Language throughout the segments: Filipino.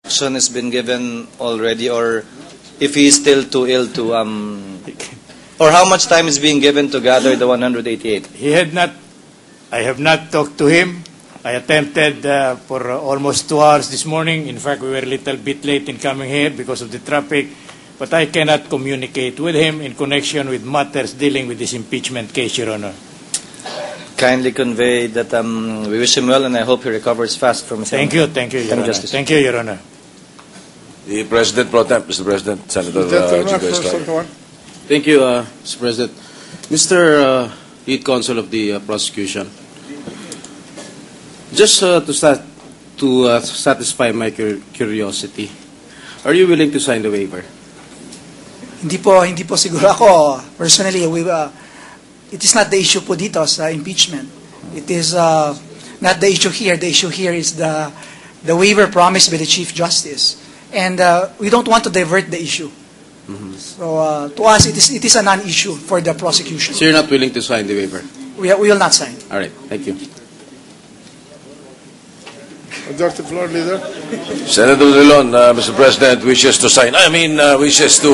Action has been given already, or if he is still too ill to or how much time is being given to gather the 188? I have not talked to him. I attempted for almost 2 hours this morning. In fact, we were a little bit late in coming here because of the traffic. But I cannot communicate with him in connection with matters dealing with this impeachment case, Your Honor. Kindly convey that we wish him well, and I hope he recovers fast from his Thank you, Your Honor. Justice. Thank you, Your Honor. The President Pro Tem, Mr. President, Senator Jigo Estrada. Thank you, Mr. President. Mr. Lead Counsel of the prosecution, just to satisfy my curiosity, are you willing to sign the waiver? Hindi po siguro ako. Personally, it is not the issue po dito sa impeachment. It is not the issue here. The issue here is the waiver promised by the Chief Justice. And we don't want to divert the issue. Mm-hmm. So to us, it is a non-issue for the prosecution. So you're not willing to sign the waiver? We will not sign. All right. Thank you. Majority Floor Leader. Senator Drilon, Mr. President, wishes to sign. Wishes to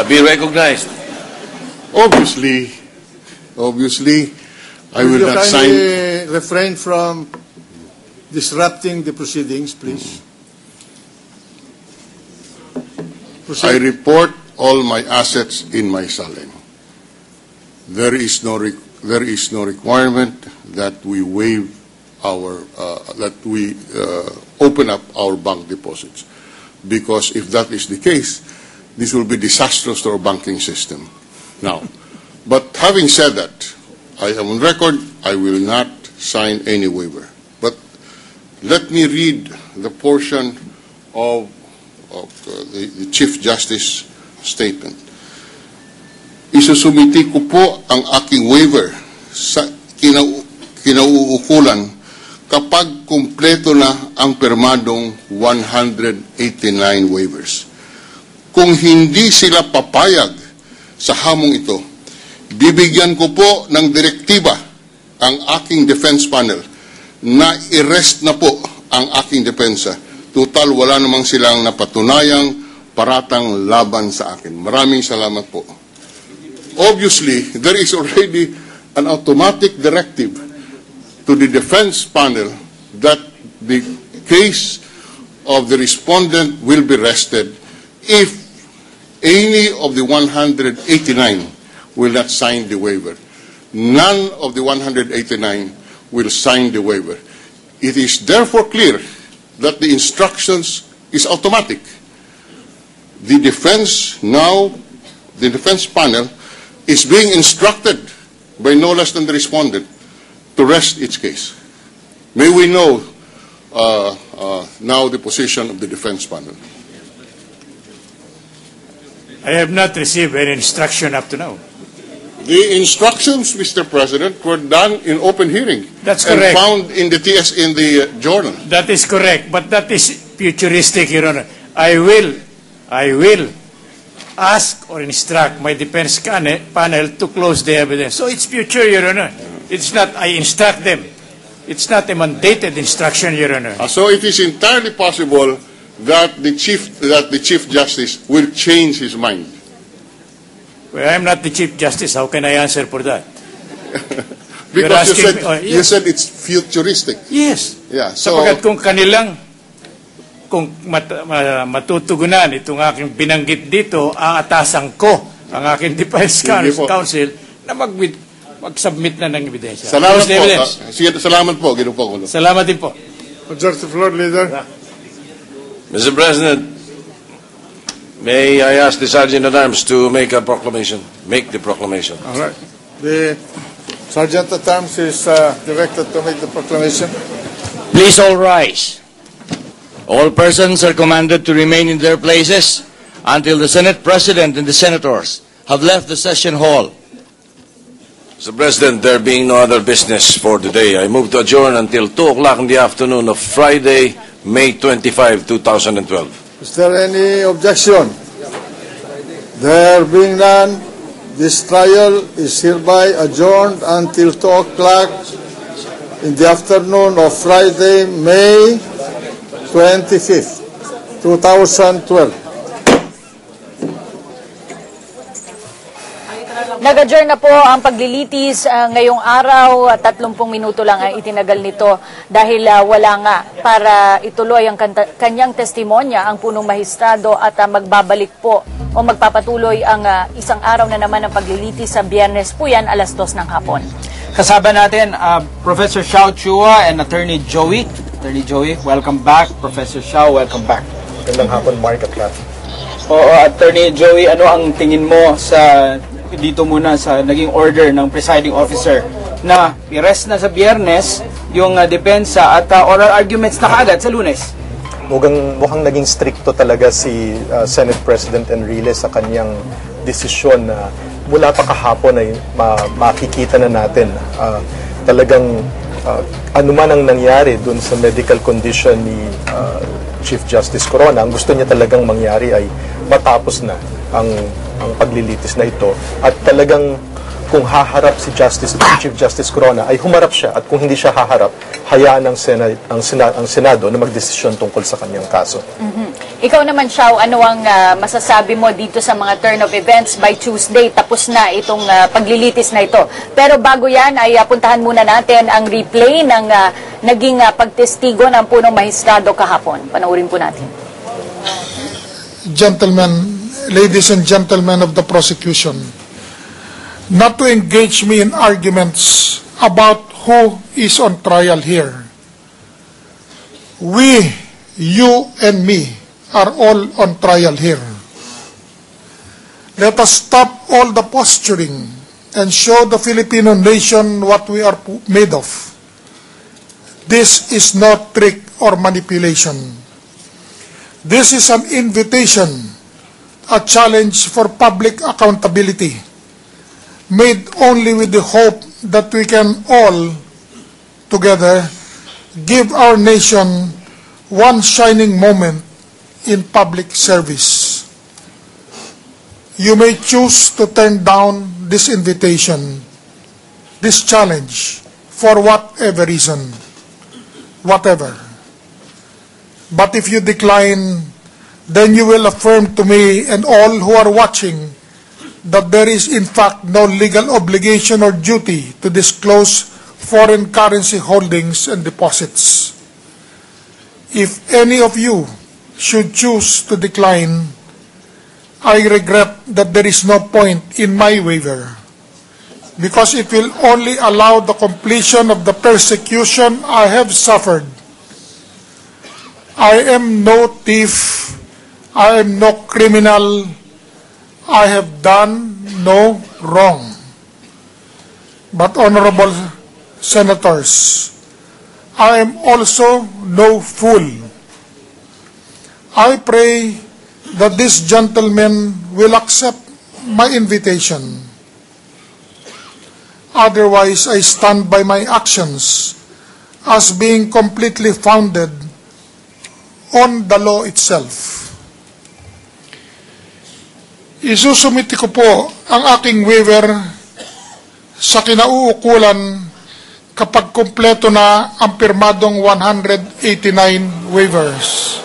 be recognized. Obviously, I will not sign. Refrain from disrupting the proceedings, please. I report all my assets in my salin. There is no requirement that we waive our open up our bank deposits, because if that is the case, this will be disastrous to our banking system. Now, but having said that, I am on record. I will not sign any waiver. But let me read the portion of the Chief Justice statement. Isusumiti ko po ang aking waiver sa kinauukulan kapag kumpleto na ang permadong 189 waivers. Kung hindi sila papayag sa hamong ito, bibigyan ko po ng direktiba ang aking defense panel na i-rest na po ang aking depensa. Total, wala namang silang napatunayang paratang laban sa akin. Maraming salamat po. Obviously, there is already an automatic directive to the defense panel that the case of the respondent will be rested if any of the 189 will not sign the waiver. None of the 189 will sign the waiver. It is therefore clear that the instructions is automatic. The defense panel is being instructed by no less than the respondent to rest its case. May we know now the position of the defense panel? I have not received any instruction up to now. The instructions, Mr. President, were done in open hearing. That's And correct. found in the journal. That is correct, but that is futuristic, Your Honor. I will ask or instruct my defense panel to close the evidence. So it's future, Your Honor. It's not I instruct them. It's not a mandated instruction, Your Honor. So it is entirely possible that the Chief Justice will change his mind. Well, I'm not the Chief Justice. How can I answer for that? Because you said it's futuristic. Yes. Yeah. So Sapagat kung matutugunan itong aking binanggit dito, aatasan ko ang aking defense counsel na mag-submit na ng ebidensya. Salamat po. Salamat po, Ginoong Pangulo. Salamat din po. Majority Floor Leader. Mr. President, may I ask the Sergeant at Arms to make a proclamation? Make the proclamation. All right. The Sergeant at Arms is directed to make the proclamation. Please all rise. All persons are commanded to remain in their places until the Senate President and the Senators have left the session hall. Mr. President, there being no other business for today, I move to adjourn until 2 o'clock in the afternoon of Friday, May 25, 2012. Is there any objection? There being none, this trial is hereby adjourned until 2 o'clock in the afternoon of Friday, May 25th, 2012. Nag-adjourn na po ang paglilitis ngayong araw. 30 minuto lang ang itinagal nito dahil wala nga para ituloy ang kanyang testimonya ang punong mahistrado at magbabalik po o magpapatuloy ang isang araw na naman ng paglilitis sa Biyernes po yan, 2:00 ng hapon. Kasama natin Professor Xiao Chua and Attorney Joey. Attorney Joey, welcome back. Professor Xiao, welcome back. Magandang hapon, Mark at Kat. Oo, Attorney Joey, ano ang tingin mo sa dito muna sa naging order ng presiding officer na i-rest na sa Biyernes yung depensa at oral arguments na kaagad sa Lunes? Mukhang naging stricto talaga si Senate President Enriles sa kanyang desisyon na mula pa kahapon ay makikita na natin talagang ano man ang nangyari dun sa medical condition ni Chief Justice Corona, ang gusto niya talagang mangyari ay matapos na ang paglilitis na ito at talagang kung haharap si Chief Justice Corona ay humarap siya at kung hindi siya haharap, hayaan ang Senado na magdesisyon tungkol sa kanyang kaso. Ikaw naman, Xiao, ano ang masasabi mo dito sa mga turn of events by Tuesday? Tapos na itong paglilitis na ito. Pero bago yan ay puntahan muna natin ang replay ng naging pagtestigo ng punong mahistrado kahapon. Panoorin po natin. Gentlemen, ladies and gentlemen of the prosecution, not to engage me in arguments about who is on trial here. We, you and me, are all on trial here. Let us stop all the posturing and show the Filipino nation what we are made of. This is not trick or manipulation. This is an invitation, a challenge for public accountability, made only with the hope that we can all, together, give our nation one shining moment in public service. You may choose to turn down this invitation, this challenge, for whatever reason, whatever. But if you decline, then you will affirm to me and all who are watching that there is in fact no legal obligation or duty to disclose foreign currency holdings and deposits. If any of you should choose to decline, I regret that there is no point in my waiver, because it will only allow the completion of the persecution I have suffered. I am no thief, I am no criminal, I have done no wrong. But honorable senators, I am also no fool. I pray that this gentleman will accept my invitation. Otherwise, I stand by my actions as being completely founded on the law itself. Isusumiti ko po ang aking waiver sa kinauukulan kapag kumpleto na ang pirmadong 189 waivers.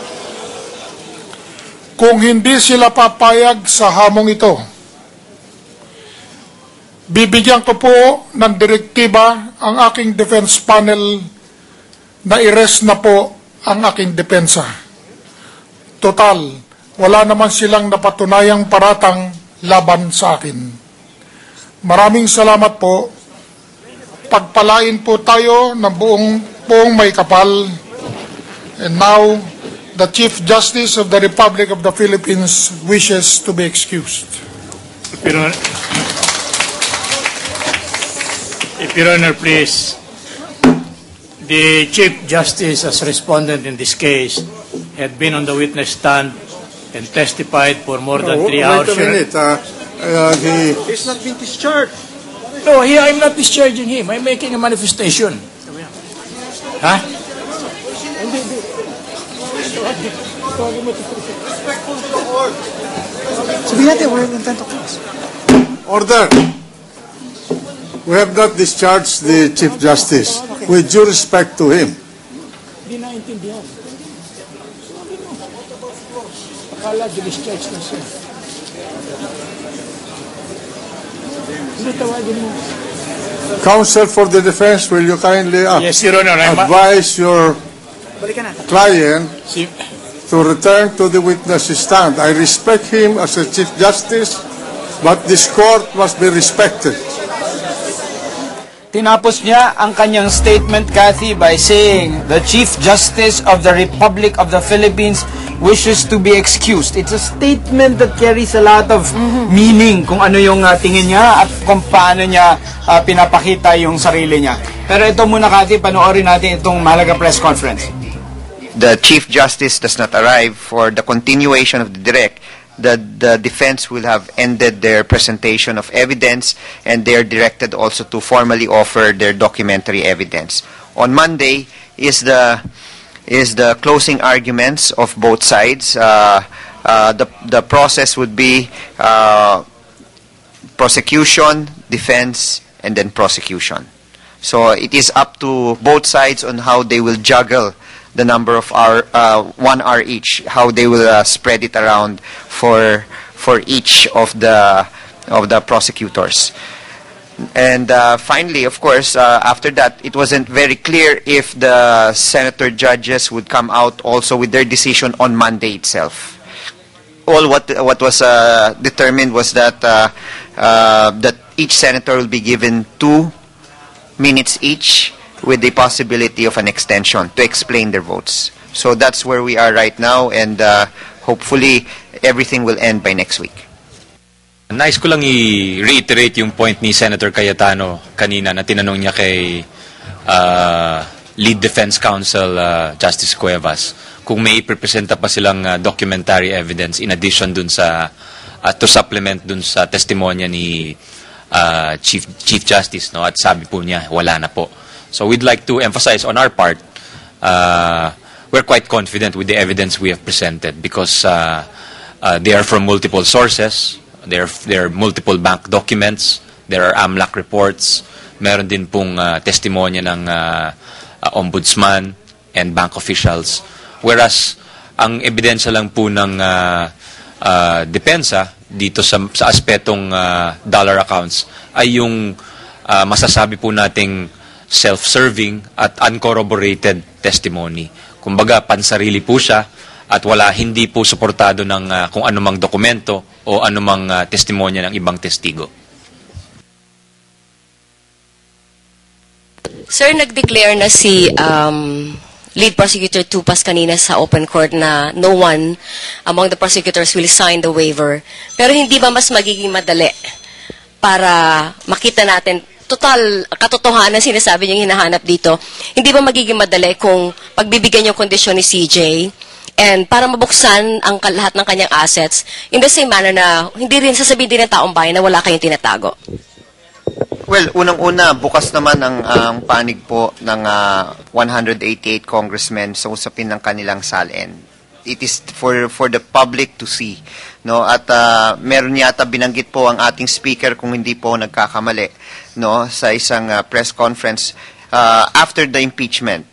Kung hindi sila papayag sa hamong ito, bibigyan ko po ng direktiba ang aking defense panel na i-rest na po ang aking depensa. Total, wala naman silang napatunayang paratang laban sa akin. Maraming salamat po. Pagpalain po tayo ng buong may kapal. And now, the Chief Justice of the Republic of the Philippines wishes to be excused. If Your Honor, please. The Chief Justice, as respondent in this case, had been on the witness stand and testified for more than 3 hours. Wait a minute. He's not been discharged. No, here I'm not discharging him. I'm making a manifestation. Huh? Sabihin natin, we're intent to close. Order. We have not discharged the Chief Justice with due respect to him. Hindi naintindihan. Akala discharge na siya. Hindi tawagin mo. Counsel for the defense, will you kindly Yes, Your Honor. advise your Balikan natin. client to return to the witness stand? I respect him as a Chief Justice, but this court must be respected. Tinapos niya ang kanyang statement, Kathy, by saying, the Chief Justice of the Republic of the Philippines wishes to be excused. It's a statement that carries a lot of meaning kung ano yung tingin niya at kung paano niya pinapakita yung sarili niya. Pero ito muna, Kathy, panoorin natin itong mahalaga press conference. The Chief Justice does not arrive for the continuation of the direct, the defense will have ended their presentation of evidence, and they are directed also to formally offer their documentary evidence. On Monday is the closing arguments of both sides. The process would be prosecution, defense, and then prosecution. So it is up to both sides on how they will juggle the number of 1 hour each, how they will spread it around for each of the prosecutors. And finally, of course, after that, it wasn't very clear if the senator judges would come out also with their decision on Monday itself. All what was determined was that that each senator will be given 2 minutes each, with the possibility of an extension to explain their votes. So that's where we are right now, and hopefully everything will end by next week. Nice ko lang i-reiterate yung point ni Senator Cayetano kanina na tinanong niya kay Lead Defense Counsel Justice Cuevas kung may ipresenta pa silang documentary evidence in addition dun sa to supplement dun sa testimonya ni Chief Justice, no? At sabi po niya wala na po. So we'd like to emphasize on our part, we're quite confident with the evidence we have presented because they are from multiple sources. There are multiple bank documents. There are AMLAC reports. Meron din pong testimonya ng ombudsman and bank officials. Whereas ang ebidensya lang po ng depensa dito sa aspetong dollar accounts ay yung masasabi po nating self-serving at uncorroborated testimony. Kumbaga, pansarili po siya at hindi po suportado ng kung anumang dokumento o anumang testimonya ng ibang testigo. Sir, nag-declare na si Lead Prosecutor Tupas kanina sa open court na no one among the prosecutors will sign the waiver. Pero hindi ba mas magiging madali para makita natin katotohanan sinasabi niyong hinahanap dito, hindi ba magiging madali kung pagbibigyan yung kondisyon ni CJ and para mabuksan ang lahat ng kanyang assets in the same manner na hindi rin sasabihin din ng taong bayan na wala kayong tinatago? Well, unang-una, bukas naman ang panig po ng 188 congressmen sa usapin ng kanilang SALN. It is for the public to see, no? At meron yata binanggit po ang ating speaker kung hindi po nagkakamali, no, sa isang press conference after the impeachment.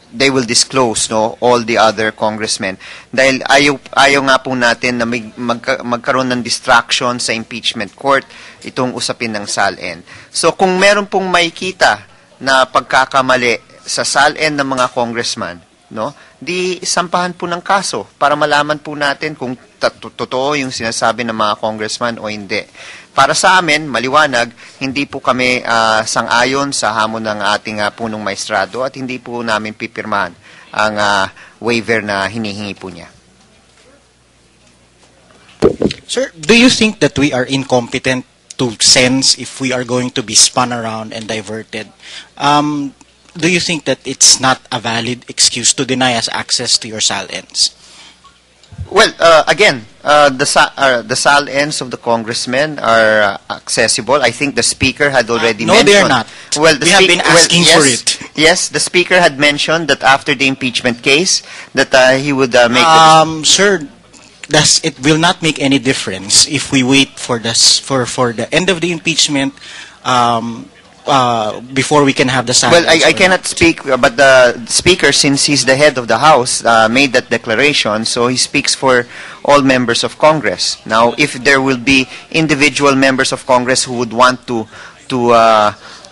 They will disclose, no, all the other congressmen dahil ayaw nga po natin na magkaroon ng distraction sa impeachment court itong usapin ng SALN. So kung meron pong makikita na pagkakamali sa SALN ng mga congressman, no, di sampahan po ng kaso para malaman po natin kung totoo yung sinasabi ng mga congressman o hindi. Para sa amin, maliwanag, hindi po kami sang-ayon sa hamon ng ating punong maestrado at hindi po namin pipirmahan ang waiver na hinihingi po niya. Sir, do you think that we are incompetent to sense if we are going to be spun around and diverted? Do you think that it's not a valid excuse to deny us access to your SALNs? Well, again, the SALNs of the congressmen are accessible. I think the speaker had already mentioned. No, they are not. Well, we have been asking for it. Yes, the speaker had mentioned that after the impeachment case, that he would make. Sir, it will not make any difference if we wait for the end of the impeachment. before we can have the silence? Well, I cannot speak, but the Speaker, since he's the head of the House, made that declaration, so he speaks for all members of Congress. Now, if there will be individual members of Congress who would want to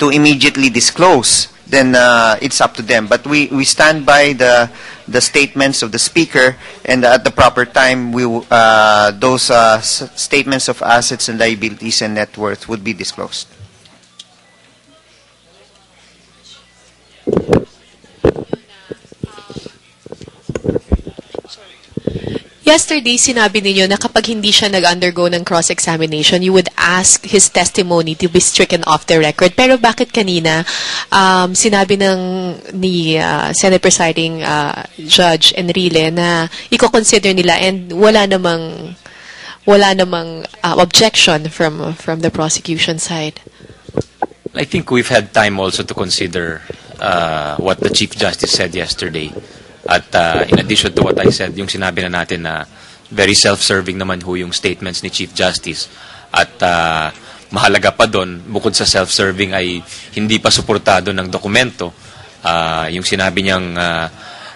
immediately disclose, then it's up to them. But we stand by the statements of the Speaker, and at the proper time, those statements of assets and liabilities and net worth would be disclosed. Yesterday, sinabi ninyo na kapag hindi siya nag-undergo ng cross-examination, you would ask his testimony to be stricken off the record. Pero bakit kanina sinabi ni Senate Presiding Judge Enrile na i-consider nila and wala namang objection from the prosecution side? I think we've had time also to consider what the Chief Justice said yesterday. At in addition to what I said, yung sinabi na natin na very self-serving naman ho yung statements ni Chief Justice. At mahalaga pa doon, bukod sa self-serving ay hindi pa suportado ng dokumento. Yung sinabi niyang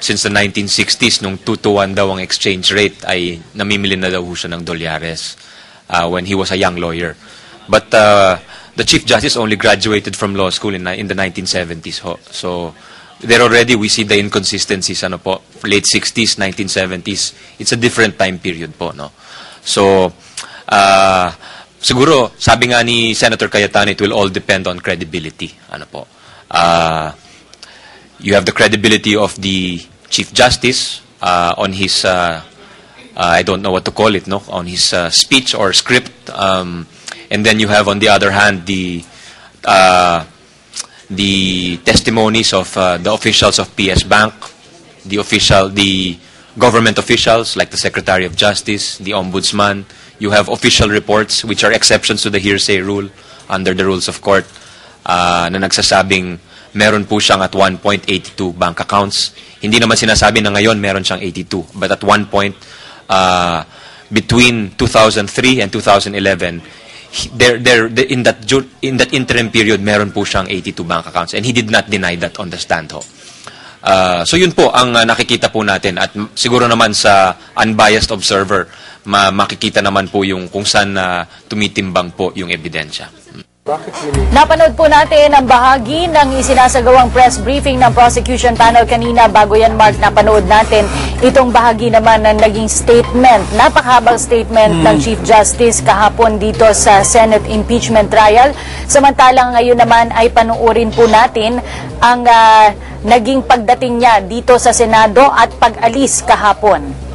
since the 1960s, nung 2-to-1 daw ang exchange rate, ay namimili na daw siya ng dolyares when he was a young lawyer. But the Chief Justice only graduated from law school in the 1970s ho. So there already we see the inconsistencies, late 60s, 1970s. It's a different time period po, no? So, siguro, sabi nga ni Senator Cayetano, it will all depend on credibility, you have the credibility of the Chief Justice on his, I don't know what to call it, no? On his speech or script, and then you have, on the other hand, the testimonies of the officials of PS Bank, the government officials like the Secretary of Justice, the Ombudsman. You have official reports which are exceptions to the hearsay rule under the rules of court na nagsasabing meron po siyang at one point 82 bank accounts. Hindi naman sinasabi na ngayon meron siyang 82, but at one point between 2003 and 2011 in that interim period, meron po siyang 82 bank accounts, and he did not deny that on the stand ho. So yun po ang nakikita po natin, at siguro naman sa unbiased observer, makikita naman po yung kung saan tumitimbang po yung ebidensya. Napanood po natin ang bahagi ng isinasagawang press briefing ng prosecution panel kanina. Bago yan, Mark, napanood natin itong bahagi naman ng naging statement, napakahabang statement ng Chief Justice kahapon dito sa Senate impeachment trial. Samantalang ngayon naman ay panuorin po natin ang naging pagdating niya dito sa Senado at pag-alis kahapon.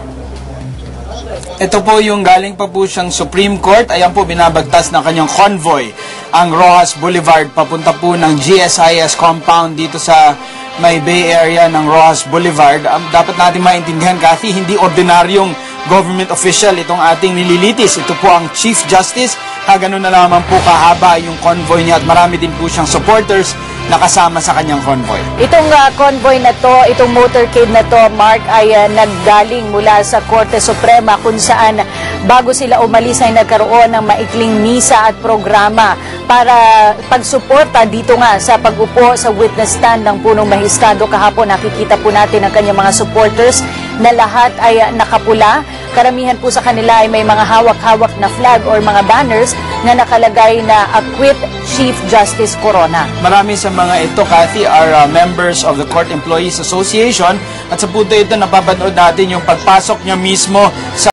Ito po yung galing pa po siyang Supreme Court. Ayan po, binabagtas ng kanyang convoy ang Rojas Boulevard papunta po ng GSIS compound dito sa may Bay Area ng Rojas Boulevard. Dapat natin maintindihan, Kathy, hindi ordinaryong government official itong ating nililitis. Ito po ang Chief Justice. Ganun na naman po kahaba yung convoy niya, at marami din po siyang supporters na kasama sa kanyang convoy. Itong convoy na to, itong motorcade na to, Mark, ay naggaling mula sa Korte Suprema, kung saan bago sila umalis ay nagkaroon ng maikling misa at programa para pagsuporta dito nga sa pag-upo sa witness stand ng punong mahistado kahapon. Nakikita po natin ang kanyang mga supporters na lahat ay nakapula. Karamihan po sa kanila ay may mga hawak-hawak na flag or mga banners na nakalagay na Acquit Chief Justice Corona. Marami sa mga ito, Kathy, are members of the Court Employees Association, at sa punto ito napapanood natin yung pagpasok niya mismo sa